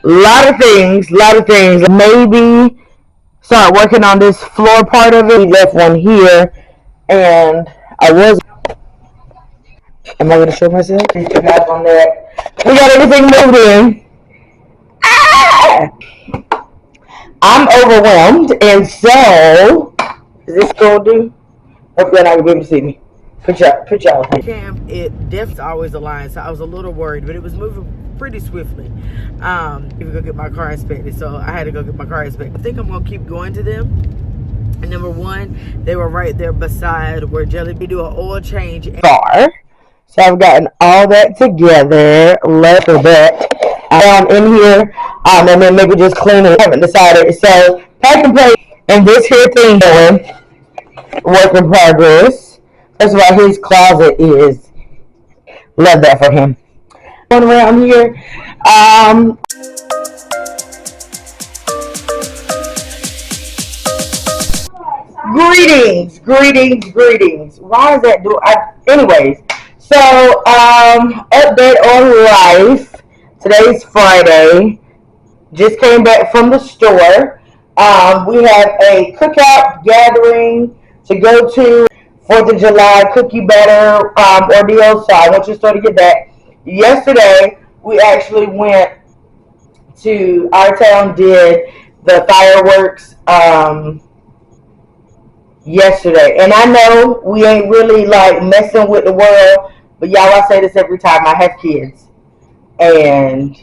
Lot of things. Maybe start working on this floor part of it. We left one here, and I was. Am I going to show myself? On that. We got everything moved in. Ah! I'm overwhelmed, and so is this gonna do? Hopefully, not gonna be able to see me. Put y'all. Camp, it definitely always aligned, so I was a little worried, but it was moving pretty swiftly. Even go get my car inspected, so I had to go get my car inspected. I think I'm gonna keep going to them. And number one, they were right there beside where Jelly Bee do an oil change. Car. So I've gotten all that together. Left for that. In here, and then maybe just clean it. I haven't decided. So pack and play, and this here thing going. Work in progress. First of all, his closet is love that for him. Going around here, greetings. Why is that do? Anyways, so update on life. Today's Friday. Just came back from the store. We have a cookout gathering to go to. 4th of July cookie batter ordeal. So I want your store to get that. Yesterday, we actually went to our town, did the fireworks yesterday. And I know we ain't really like messing with the world, but y'all, I say this every time. I have kids. And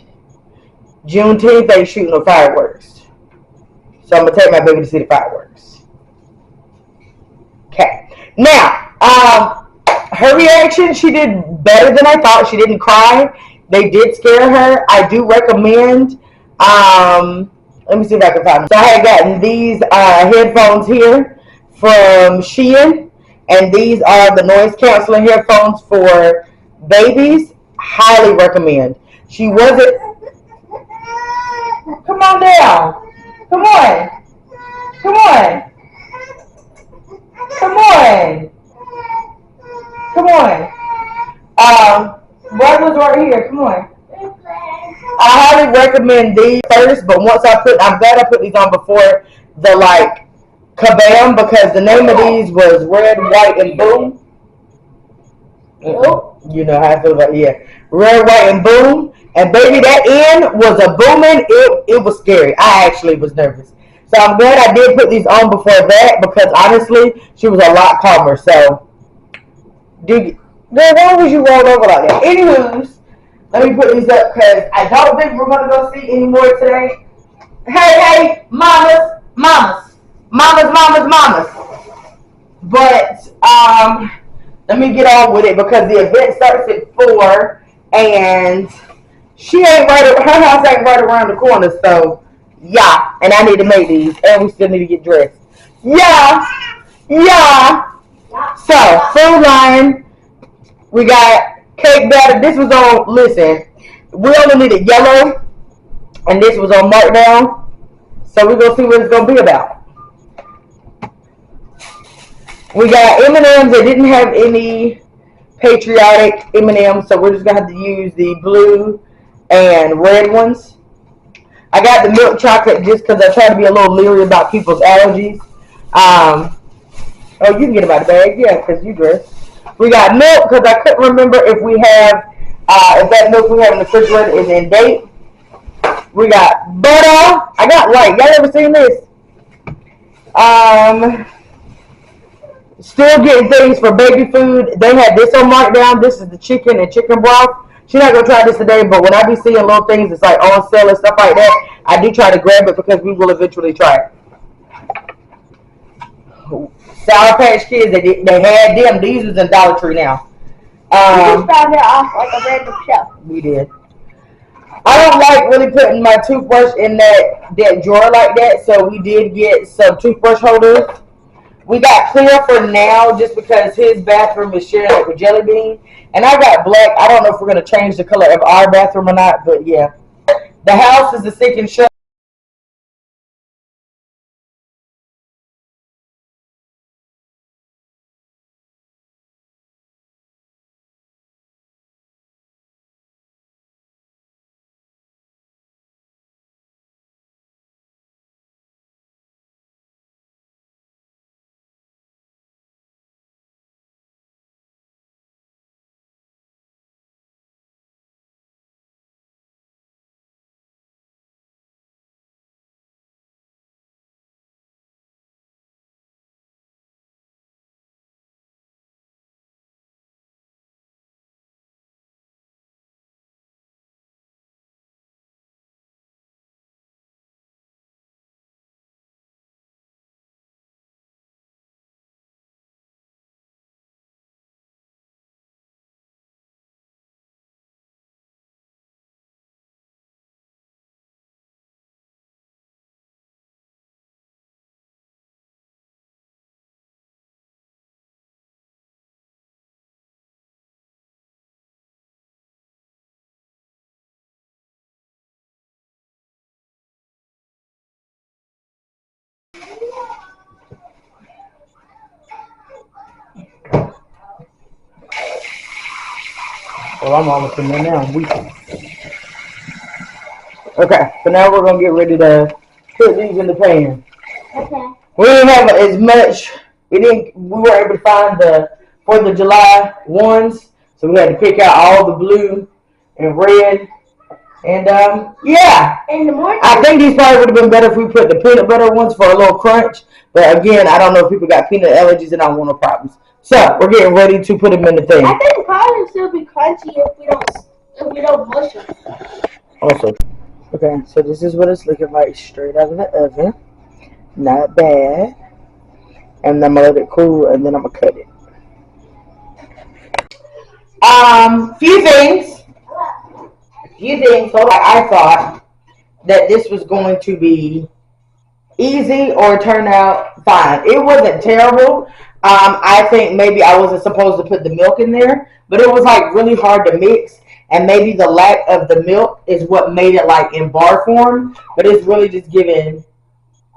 Juneteenth, they shooting the fireworks. So I'm going to take my baby to see the fireworks. Okay. Now, her reaction, she did better than I thought. She didn't cry. They did scare her. I do recommend, let me see if I can find them. So I had gotten these headphones here from Shein, and these are the noise canceling headphones for babies. Highly recommend. She wasn't. Come on down. Come on. Come on. Come on. Come on. Brother's right here. Come on. I highly recommend these first, but I'm glad I put these on before the like kabam, because the name of these was Red, White, and Boom. You know how I feel about Red, White, and Boom. And baby, that end was a booming. It was scary. I actually was nervous. So I'm glad I did put these on before that, because honestly, she was a lot calmer. So, why would you roll over like that? Anywho's, let me put these up because I don't think we're gonna go see any more today. Hey, mamas. But let me get on with it because the event starts at 4, and her house ain't right around the corner. So yeah, and I need to make these, and we still need to get dressed. Yeah. So food line. We got cake batter. This was on, listen, we only needed yellow, and this was on markdown. So we're going to see what it's going to be about. We got M&Ms. They didn't have any patriotic M&Ms, so we're just going to have to use the blue and red ones. I got the milk chocolate just because I try to be a little leery about people's allergies. Oh, you can get them out of the bag, yeah, because you dress. We got milk because I couldn't remember if if that milk we have in the refrigerator is in date. We got butter. I got white. Y'all ever seen this? Still getting things for baby food. They had this on markdown. This is the chicken and chicken broth. She's not gonna try this today, but when I be seeing little things, it's like on sale and stuff like that, I do try to grab it because we will eventually try it. Sour Patch Kids, they had them. These was in Dollar Tree now. We just found it off like a random shelf. We did. I don't like really putting my toothbrush in that drawer like that, so we did get some toothbrush holders. We got clear for now just because his bathroom is sharing it with Jelly Bean. And I got black. I don't know if we're going to change the color of our bathroom or not, but yeah. The house is a sinking shut. Well, I'm almost in there now. I'm weeping. Okay, so now we're gonna get ready to put these in the pan. Okay. We didn't have as much. We were able to find the 4th of July ones, so we had to pick out all the blue and red. And yeah, In the morning. I think these probably would have been better if we put the peanut butter ones for a little crunch. But again, I don't know if people got peanut allergies and I don't want no problems. So we're getting ready to put them in the thing. I think the probably will still be crunchy if we don't mush them. Also, okay, so this is what it's looking like straight out of the oven. Not bad. And I'm gonna let it cool, and then I'm gonna cut it. Few things. So like I thought that this was going to be easy or turn out fine. It wasn't terrible. I think maybe I wasn't supposed to put the milk in there, but it was like really hard to mix. And maybe the lack of the milk is what made it like in bar form, but it's really just giving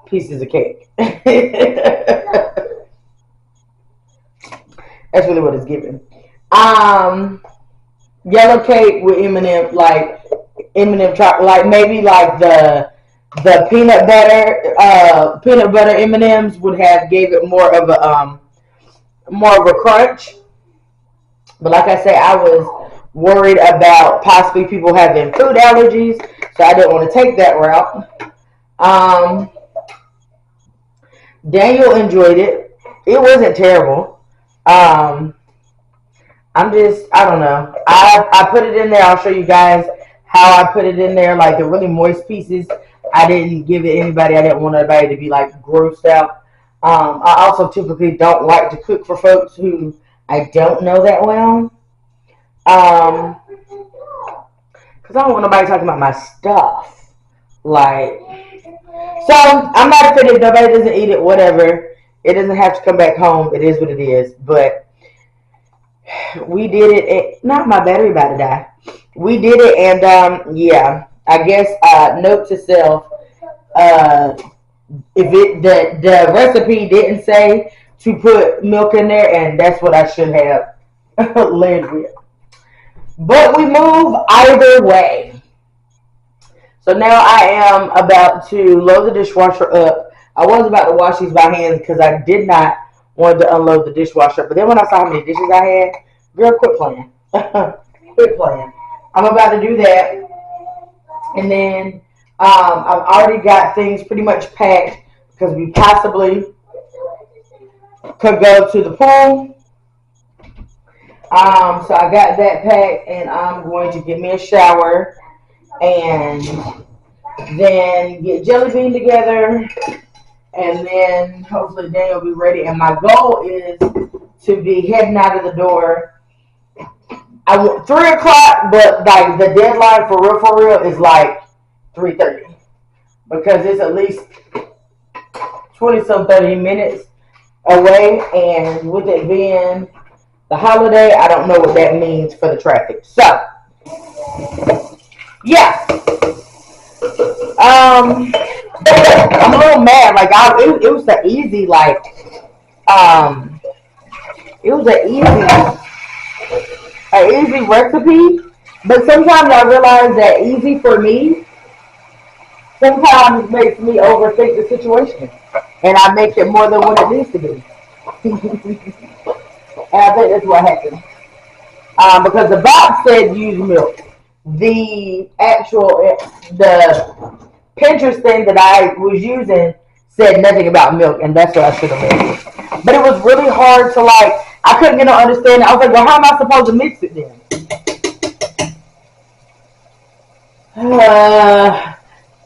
pieces of cake. That's really what it's giving. Yellow cake with M&M, like M&M chocolate, like maybe like the peanut butter M&Ms would have gave it more of a crunch. But like I said, I was worried about possibly people having food allergies, so I didn't want to take that route. Daniel enjoyed it. It wasn't terrible. I don't know. I put it in there. I'll show you guys how I put it in there. Like the really moist pieces, I didn't give it anybody. I didn't want anybody to be like grossed out. I also typically don't like to cook for folks who I don't know that well. Because I don't want nobody talking about my stuff. Like, so I'm not offended if nobody doesn't eat it, whatever. It doesn't have to come back home. It is what it is. But we did it. Not my battery about to die. We did it, and yeah. I guess note to self: if the recipe didn't say to put milk in there, and that's what I should have led with. But we move either way. So now I am about to load the dishwasher up. I was about to wash these by hand because I did not want to unload the dishwasher. But then when I saw how many dishes I had, girl, quit playing. Quit playing. I'm about to do that. And then I've already got things pretty much packed because we possibly could go to the pool. So I got that packed, and I'm going to get me a shower and then get Jelly Bean together, and then hopefully Daniel will be ready. And my goal is to be heading out of the door. I want 3 o'clock, but like the deadline for real is like 3:30 because it's at least 20-some 30 minutes away, and with it being the holiday, I don't know what that means for the traffic. So, yeah. I'm a little mad. Like, it was the easy, like, it was an easy recipe. But sometimes I realize that easy for me sometimes makes me overthink the situation, and I make it more than what it needs to be. And I think that's what happened. Because the box said use milk. The Pinterest thing that I was using said nothing about milk, and that's what I should have made. But it was really hard to like. I couldn't get no understanding. I was like, well, how am I supposed to mix it then?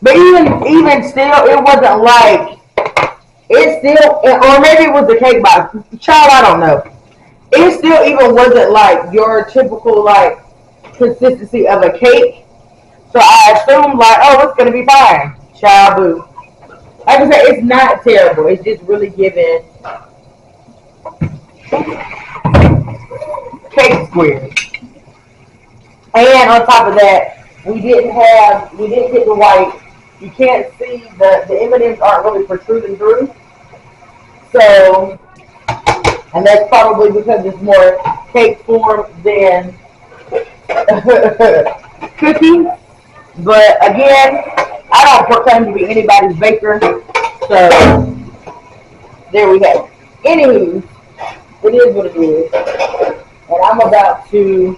But even still, it wasn't like it still, or maybe it was the cake box. Child, I don't know. It still even wasn't like your typical like consistency of a cake. So I assumed like, oh, it's gonna be fine. Child, boo. Like I said, it's not terrible. It's just really giving cake squares. And on top of that, we didn't get the white. You can't see the M&Ms aren't really protruding through. So, and that's probably because it's more cake form than cookie. But again, I don't proclaim to be anybody's baker. So there we go. Anywho, it is what it is. And I'm about to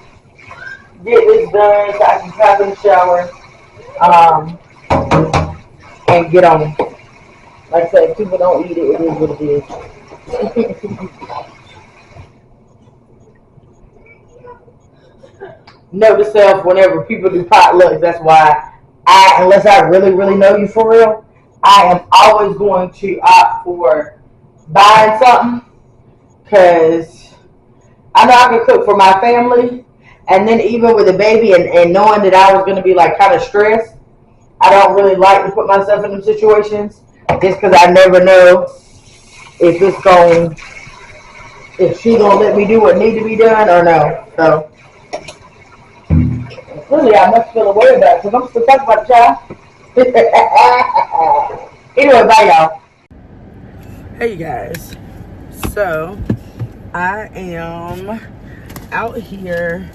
get this done so I can hop in the shower and get on it. Like I said, if people don't eat it, it is what it is. Note to self, whenever people do potlucks, that's why unless I really, really know you for real, I am always going to opt for buying something because I know I can cook for my family. And then even with a baby and knowing that I was going to be like kind of stressed, I don't really like to put myself in them situations just because I never know if she's going to let me do what need to be done or no. So really, I must feel a way about it because I'm still talking about the child. Anyway, bye y'all. Hey you guys. So I am out here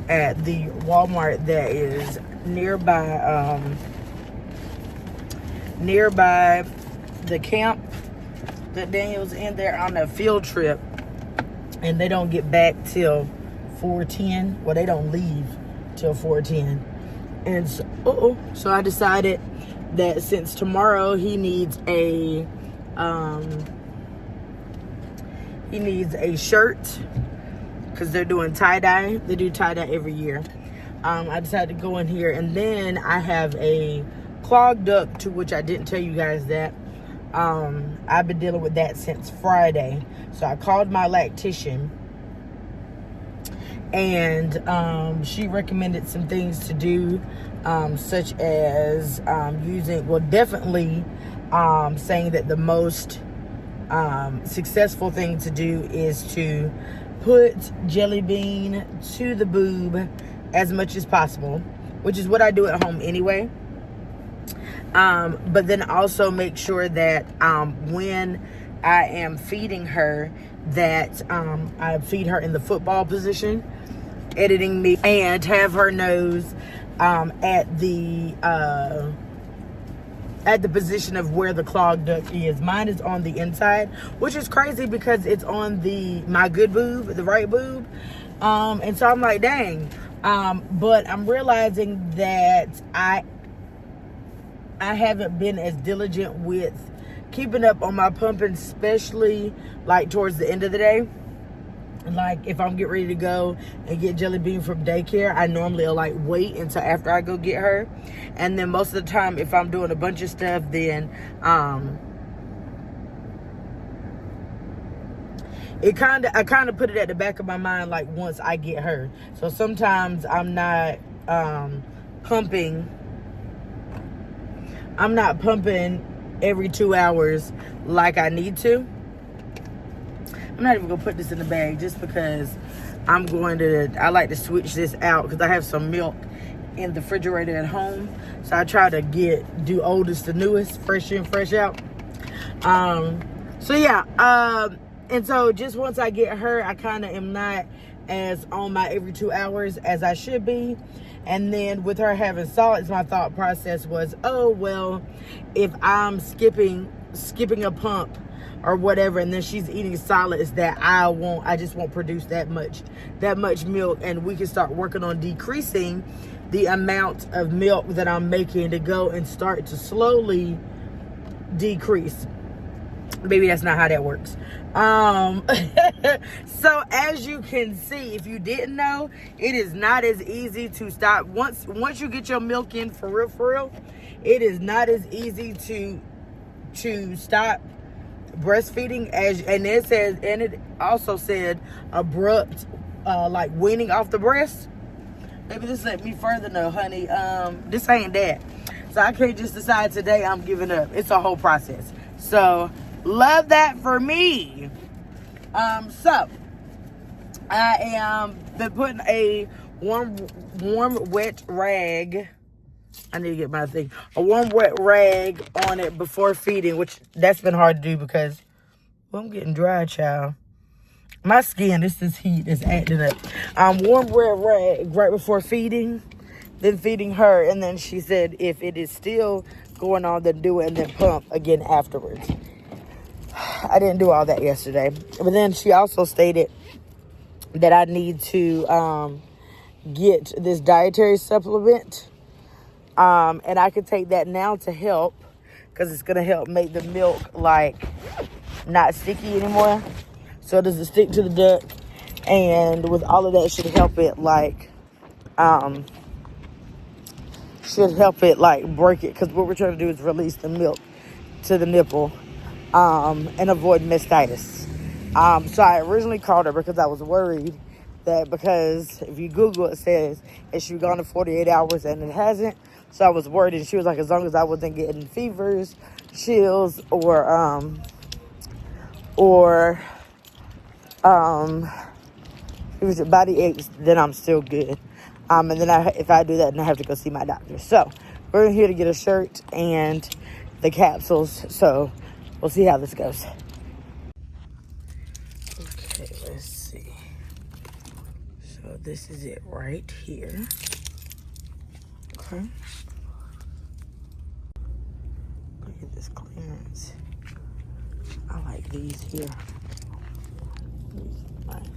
at the Walmart that is nearby the camp that Daniel's in. There on a field trip, and they don't get back till 4:10. Well, they don't leave till 4:10, and so I decided that since tomorrow he needs a shirt because they're doing tie-dye. They do tie-dye every year. I decided to go in here, and then I have a clogged duct, to which I didn't tell you guys that. I've been dealing with that since Friday. So I called my lactician, and she recommended some things to do, such as definitely saying that the most successful thing to do is to put jelly bean to the boob as much as possible, which is what I do at home anyway. But then also make sure that when I am feeding her, that I feed her in the football position, editing me, and have her nose at the position of where the clogged duct is. Mine is on the inside, which is crazy because it's on my good boob, the right boob. And so I'm like, dang. But I'm realizing that I haven't been as diligent with keeping up on my pumping, especially like towards the end of the day. Like if I'm getting ready to go and get Jelly Bean from daycare, I normally like wait until after I go get her. And then most of the time, if I'm doing a bunch of stuff, then I kind of put it at the back of my mind, like once I get her. So sometimes I'm not pumping every 2 hours like I need to. I'm not even gonna put this in the bag just because I like to switch this out because I have some milk in the refrigerator at home. So I try to do oldest to newest, fresh in, fresh out. So yeah, and so just once I get her, I kind of am not as on my every 2 hours as I should be. And then with her having solids, my thought process was, oh well, if I'm skipping a pump or whatever, and then she's eating solids, that I just won't produce that much milk, and we can start working on decreasing the amount of milk that I'm making to go and start to slowly decrease. Maybe that's not how that works. So as you can see, if you didn't know, it is not as easy to stop once you get your milk in for real. It is not as easy to stop breastfeeding and it also said abrupt like weaning off the breast. Maybe this let me further know, honey, this ain't that. So I can't just decide today I'm giving up. It's a whole process. So love that for me. So I am been putting a warm wet rag. I need to get my thing. A warm wet rag on it before feeding, which that's been hard to do because I'm getting dry, child. My skin, this heat is acting up. Warm red rag right before feeding, then feeding her, and then she said if it is still going on, then do it and then pump again afterwards. I didn't do all that yesterday. But then she also stated that I need to get this dietary supplement. And I could take that now to help, because it's going to help make the milk like not sticky anymore. So it doesn't stick to the duck. And with all of that, should help it like break it. Because what we're trying to do is release the milk to the nipple and avoid mastitis. So I originally called her because I was worried that, because if you Google it says it should be gone in 48 hours and it hasn't. So I was worried, and she was like, as long as I wasn't getting fevers, chills, or it was body aches, then I'm still good. And then if I do that, then I have to go see my doctor. So we're here to get a shirt and the capsules. So we'll see how this goes. Okay, let's see. So this is it right here. Okay. Look at this clearance. I like these here. These are nice.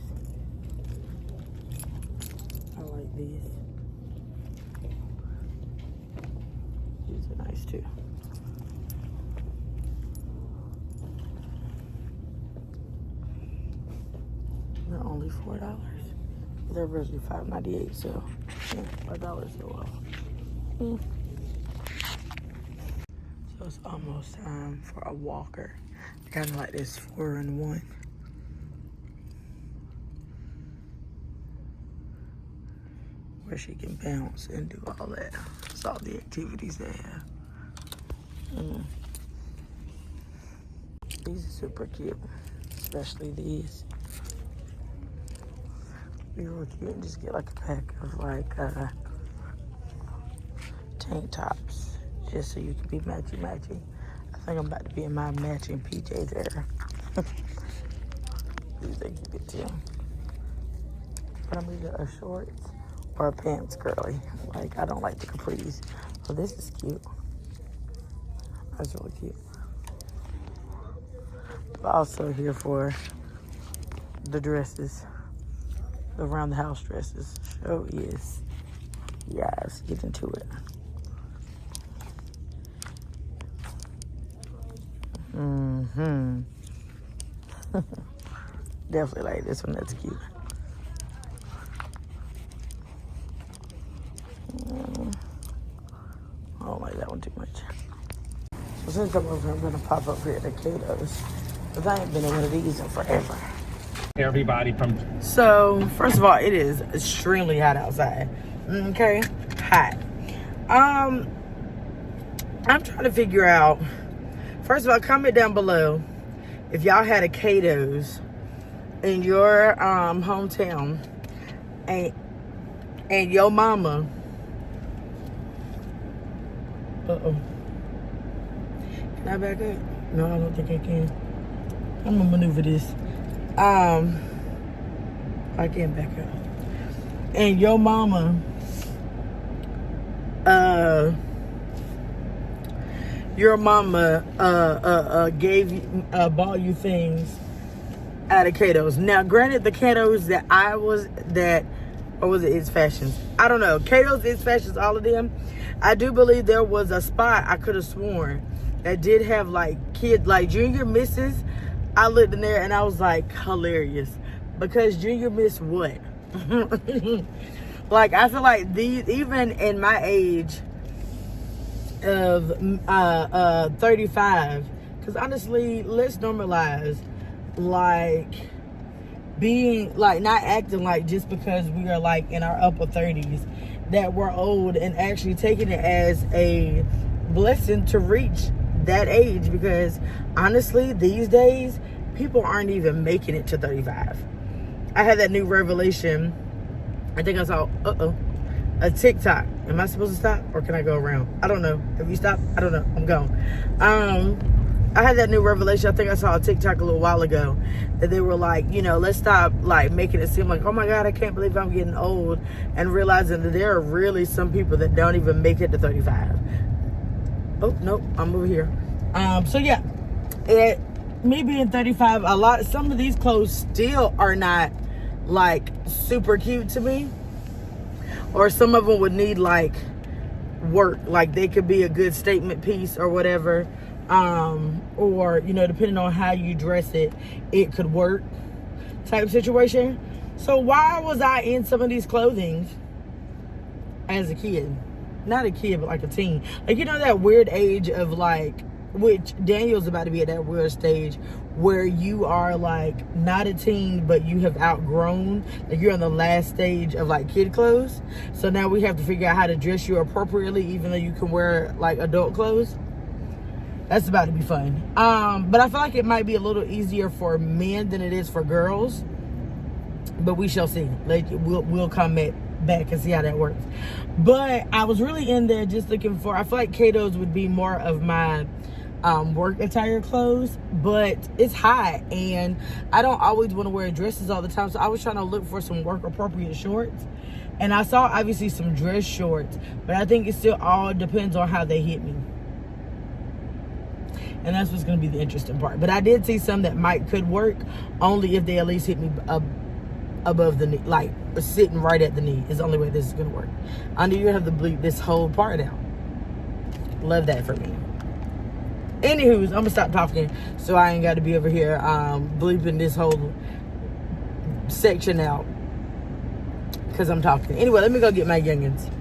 I like these. These are nice too. They're only $4. They're originally $5.98, so yeah, $5 so well. So it's almost time for a walker. Kind of like this 4-in-1. Where she can bounce and do all that. That's all the activities they have. These are super cute, especially these. Be real cute and just get like a pack of like tank tops, just so you can be matchy. I think I'm about to be in my matching PJs era. These are cute too. But I'm either a shorts or a pants girly. Like, I don't like the capris. Oh, this is cute. That's really cute. But also here for the dresses, the around the house dresses. So yes, let's get into it. Definitely like this one. That's cute. I don't like that one too much. So since I'm over here, I'm gonna pop up here at the Cato's, because I ain't been in one of these in forever. Everybody from... So, first of all, it is extremely hot outside. Okay? Hot. I'm trying to figure out, first of all, comment down below if y'all had a Cato's in your hometown and your mama... Uh-oh. Can I back up? No, I don't think I can. I'm gonna maneuver this. I can't back up. And your mama bought you things out of Cato's. Now, granted, the Cato's that or was it It's Fashions? I don't know. Cato's, It's Fashions, all of them. I do believe there was a spot I could have sworn that did have like kids, like Junior Misses. I looked in there and I was like, hilarious. Because Junior Miss what? Like, I feel like these, even in my age of 35, because honestly, let's normalize like being like, not acting like just because we are like in our upper 30s that we're old, and actually taking it as a blessing to reach that age. Because honestly, these days people aren't even making it to 35. I had that new revelation. I think I saw a TikTok. Am I supposed to stop or can I go around? I don't know. If you stop, I don't know. I'm gone. I had that new revelation. I think I saw a TikTok a little while ago that they were like, you know, let's stop like making it seem like, oh my God, I can't believe I'm getting old, and realizing that there are really some people that don't even make it to 35. Oh, nope, I'm over here. So yeah, me being 35, some of these clothes still are not like super cute to me, or some of them would need like work, like they could be a good statement piece or whatever, or you know, depending on how you dress it, it could work type situation. So why was I in some of these clothing as a kid? Not a kid, but like a teen. Like, you know, that weird age of like, which Daniel's about to be at that weird stage where you are like not a teen, but you have outgrown, like you're in the last stage of like kid clothes. So now we have to figure out how to dress you appropriately, even though you can wear like adult clothes. That's about to be fun. But I feel like it might be a little easier for men than it is for girls, but we shall see. Like, we'll comment back and see how that works. But I was really in there just looking for, I feel like Kato's would be more of my work attire clothes, but it's hot and I don't always want to wear dresses all the time, so I was trying to look for some work appropriate shorts, and I saw obviously some dress shorts, but I think it still all depends on how they hit me, and that's what's going to be the interesting part. But I did see some that could work, only if they at least hit me above the knee, like sitting right at the knee is the only way this is going to work. I knew you have to bleep this whole part out. Love that for me. Anywho's, I'm gonna stop talking so I ain't got to be over here bleeping this whole section out because I'm talking. Anyway, let me go get my youngins.